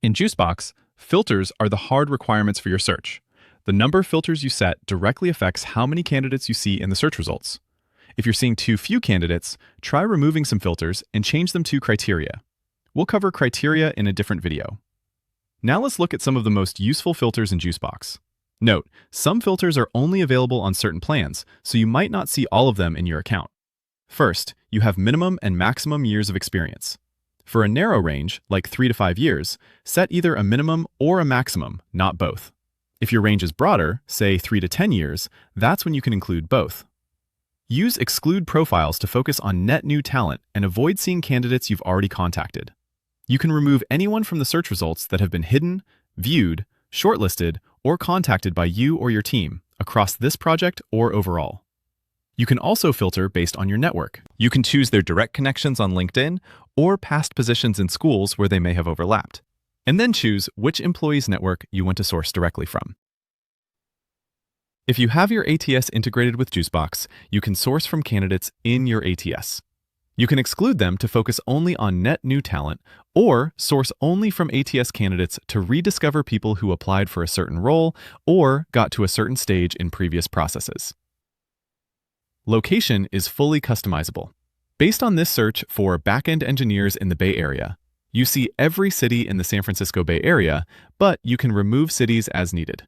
In Juicebox, filters are the hard requirements for your search. The number of filters you set directly affects how many candidates you see in the search results. If you're seeing too few candidates, try removing some filters and change them to criteria. We'll cover criteria in a different video. Now let's look at some of the most useful filters in Juicebox. Note, some filters are only available on certain plans, so you might not see all of them in your account. First, you have minimum and maximum years of experience. For a narrow range, like 3 to 5 years, set either a minimum or a maximum, not both. If your range is broader, say 3 to 10 years, that's when you can include both. Use exclude profiles to focus on net new talent and avoid seeing candidates you've already contacted. You can remove anyone from the search results that have been hidden, viewed, shortlisted, or contacted by you or your team across this project or overall. You can also filter based on your network. You can choose their direct connections on LinkedIn or past positions in schools where they may have overlapped, and then choose which employee's network you want to source directly from. If you have your ATS integrated with Juicebox, you can source from candidates in your ATS. You can exclude them to focus only on net new talent, or source only from ATS candidates to rediscover people who applied for a certain role or got to a certain stage in previous processes. Location is fully customizable. Based on this search for back-end engineers in the Bay Area, you see every city in the San Francisco Bay Area, but you can remove cities as needed.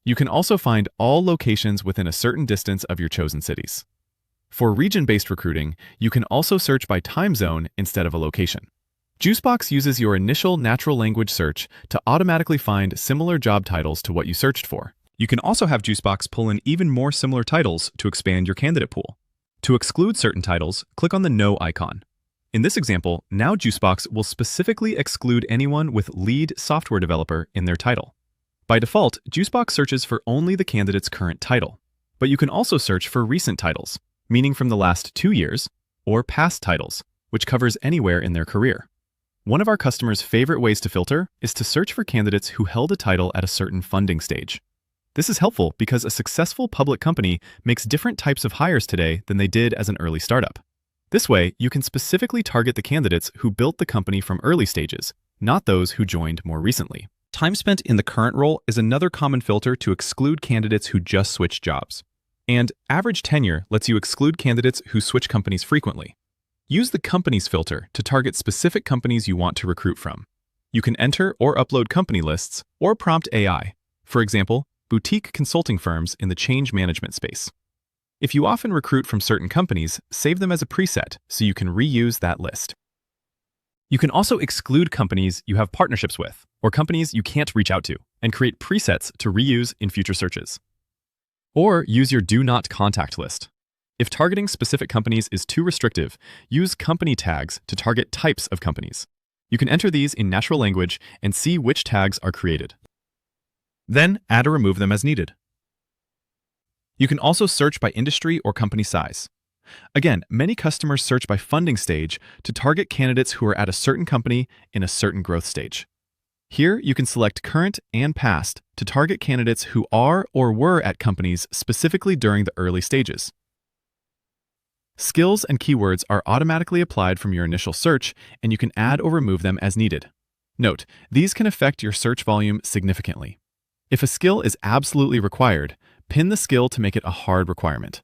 You can also find all locations within a certain distance of your chosen cities. For region-based recruiting, you can also search by time zone instead of a location. Juicebox uses your initial natural language search to automatically find similar job titles to what you searched for. You can also have Juicebox pull in even more similar titles to expand your candidate pool. To exclude certain titles, click on the No icon. In this example, now Juicebox will specifically exclude anyone with lead software developer in their title. By default, Juicebox searches for only the candidate's current title, but you can also search for recent titles, meaning from the last 2 years, or past titles, which covers anywhere in their career. One of our customers' favorite ways to filter is to search for candidates who held a title at a certain funding stage. This is helpful because a successful public company makes different types of hires today than they did as an early startup. This way, you can specifically target the candidates who built the company from early stages, not those who joined more recently. Time spent in the current role is another common filter to exclude candidates who just switched jobs. And average tenure lets you exclude candidates who switch companies frequently. Use the companies filter to target specific companies you want to recruit from. You can enter or upload company lists or prompt AI. For example, boutique consulting firms in the change management space. If you often recruit from certain companies, save them as a preset so you can reuse that list. You can also exclude companies you have partnerships with or companies you can't reach out to and create presets to reuse in future searches. Or use your Do Not Contact list. If targeting specific companies is too restrictive, use company tags to target types of companies. You can enter these in natural language and see which tags are created. Then add or remove them as needed. You can also search by industry or company size. Again, many customers search by funding stage to target candidates who are at a certain company in a certain growth stage. Here, you can select current and past to target candidates who are or were at companies specifically during the early stages. Skills and keywords are automatically applied from your initial search, and you can add or remove them as needed. Note, these can affect your search volume significantly. If a skill is absolutely required, pin the skill to make it a hard requirement.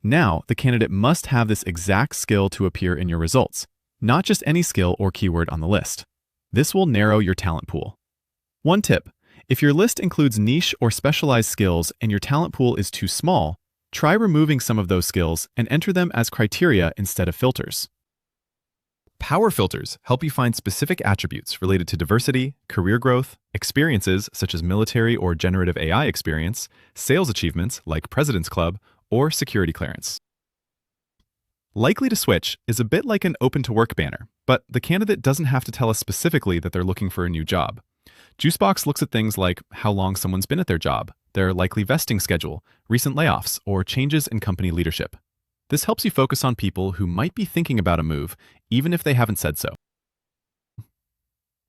Now, the candidate must have this exact skill to appear in your results, not just any skill or keyword on the list. This will narrow your talent pool. One tip, if your list includes niche or specialized skills and your talent pool is too small, try removing some of those skills and enter them as criteria instead of filters. Power filters help you find specific attributes related to diversity, career growth, experiences such as military or generative AI experience, sales achievements like President's Club, or security clearance. Likely to switch is a bit like an open to work banner, but the candidate doesn't have to tell us specifically that they're looking for a new job. Juicebox looks at things like how long someone's been at their job, their likely vesting schedule, recent layoffs, or changes in company leadership. This helps you focus on people who might be thinking about a move, even if they haven't said so.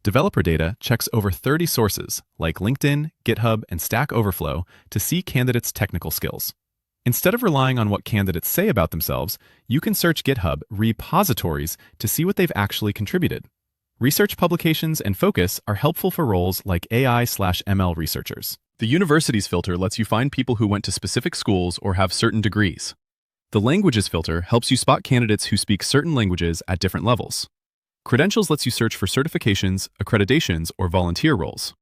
Developer data checks over 30 sources, like LinkedIn, GitHub, and Stack Overflow, to see candidates' technical skills. Instead of relying on what candidates say about themselves, you can search GitHub repositories to see what they've actually contributed. Research publications and focus are helpful for roles like AI/ML researchers. The universities filter lets you find people who went to specific schools or have certain degrees. The languages filter helps you spot candidates who speak certain languages at different levels. Credentials lets you search for certifications, accreditations, or volunteer roles.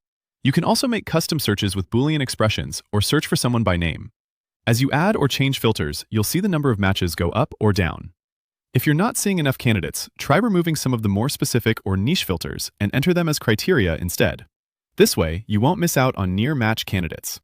You can also make custom searches with Boolean expressions or search for someone by name. As you add or change filters, you'll see the number of matches go up or down. If you're not seeing enough candidates, try removing some of the more specific or niche filters and enter them as criteria instead. This way, you won't miss out on near-match candidates.